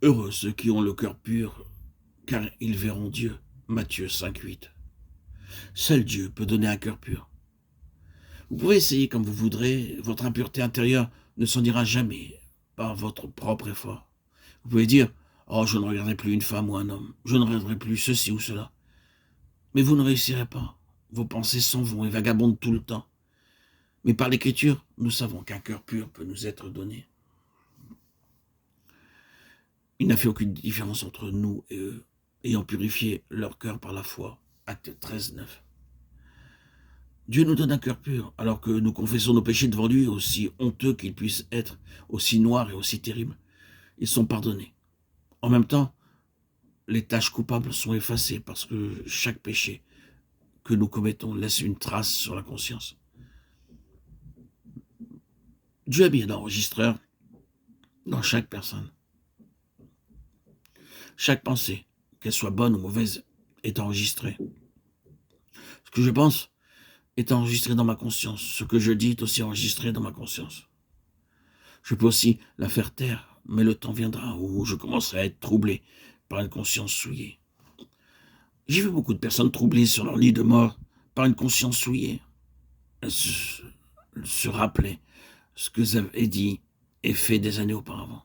Heureux ceux qui ont le cœur pur, car ils verront Dieu. Matthieu 5,8. Seul Dieu peut donner un cœur pur. Vous pouvez essayer comme vous voudrez, votre impureté intérieure ne s'en ira jamais par votre propre effort. Vous pouvez dire, oh, je ne regarderai plus une femme ou un homme, je ne regarderai plus ceci ou cela. Mais vous ne réussirez pas. Vos pensées s'en vont et vagabondent tout le temps. Mais par l'Écriture, nous savons qu'un cœur pur peut nous être donné. Il n'a fait aucune différence entre nous et eux, ayant purifié leur cœur par la foi. Acte 13, 9. Dieu nous donne un cœur pur, alors que nous confessons nos péchés devant lui, aussi honteux qu'ils puissent être, aussi noirs et aussi terribles. Ils sont pardonnés. En même temps, les tâches coupables sont effacées parce que chaque péché que nous commettons laisse une trace sur la conscience. Dieu a mis un enregistreur dans chaque personne. Chaque pensée, qu'elle soit bonne ou mauvaise, est enregistrée. Ce que je pense est enregistré dans ma conscience. Ce que je dis est aussi enregistré dans ma conscience. Je peux aussi la faire taire, mais le temps viendra où je commencerai à être troublé par une conscience souillée. J'ai vu beaucoup de personnes troublées sur leur lit de mort par une conscience souillée. Elles se rappelaient ce que j'avais dit et fait des années auparavant.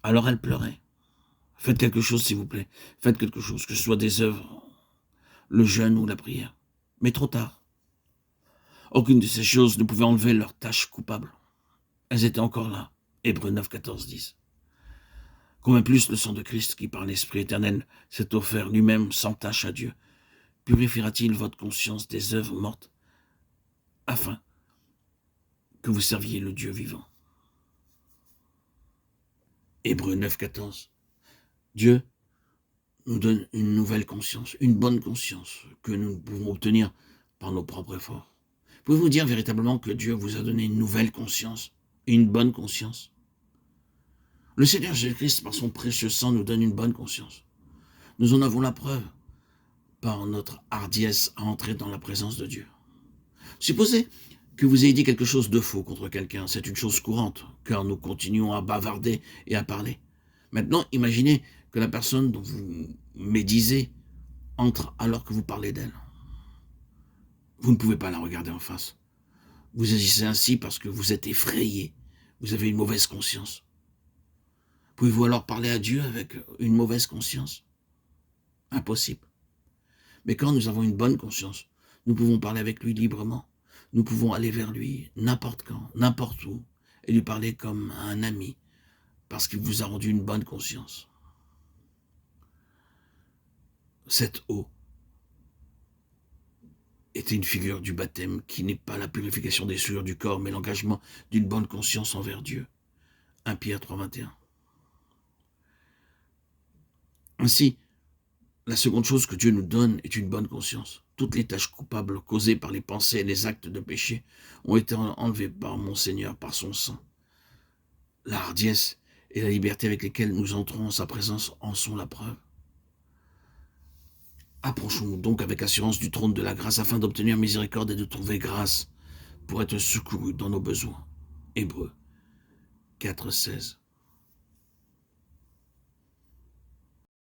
Alors elles pleuraient. Faites quelque chose, s'il vous plaît. Faites quelque chose, que ce soit des œuvres, le jeûne ou la prière. Mais trop tard. Aucune de ces choses ne pouvait enlever leur tâche coupable. Elles étaient encore là. Hébreux 9, 14, 10. Combien plus le sang de Christ, qui par l'Esprit éternel s'est offert lui-même sans tâche à Dieu, purifiera-t-il votre conscience des œuvres mortes, afin que vous serviez le Dieu vivant. Hébreux 9, 14. Dieu nous donne une nouvelle conscience, une bonne conscience, que nous pouvons obtenir par nos propres efforts. Pouvez-vous dire véritablement que Dieu vous a donné une nouvelle conscience, une bonne conscience? Le Seigneur Jésus-Christ, par son précieux sang, nous donne une bonne conscience. Nous en avons la preuve par notre hardiesse à entrer dans la présence de Dieu. Supposez que vous ayez dit quelque chose de faux contre quelqu'un, c'est une chose courante, car nous continuons à bavarder et à parler. Maintenant, imaginez que la personne dont vous médisez entre alors que vous parlez d'elle. Vous ne pouvez pas la regarder en face. Vous agissez ainsi parce que vous êtes effrayé, vous avez une mauvaise conscience. Pouvez-vous alors parler à Dieu avec une mauvaise conscience? Impossible. Mais quand nous avons une bonne conscience, nous pouvons parler avec lui librement. Nous pouvons aller vers lui n'importe quand, n'importe où, et lui parler comme à un ami, parce qu'il vous a rendu une bonne conscience. Cette eau était une figure du baptême qui n'est pas la purification des souillures du corps, mais l'engagement d'une bonne conscience envers Dieu. 1 Pierre 3, 21. Ainsi, la seconde chose que Dieu nous donne est une bonne conscience. Toutes les tâches coupables causées par les pensées et les actes de péché ont été enlevées par mon Seigneur, par son sang. La hardiesse et la liberté avec lesquelles nous entrons en sa présence en sont la preuve. Approchons-nous donc avec assurance du trône de la grâce afin d'obtenir miséricorde et de trouver grâce pour être secourus dans nos besoins. Hébreux 4, 16.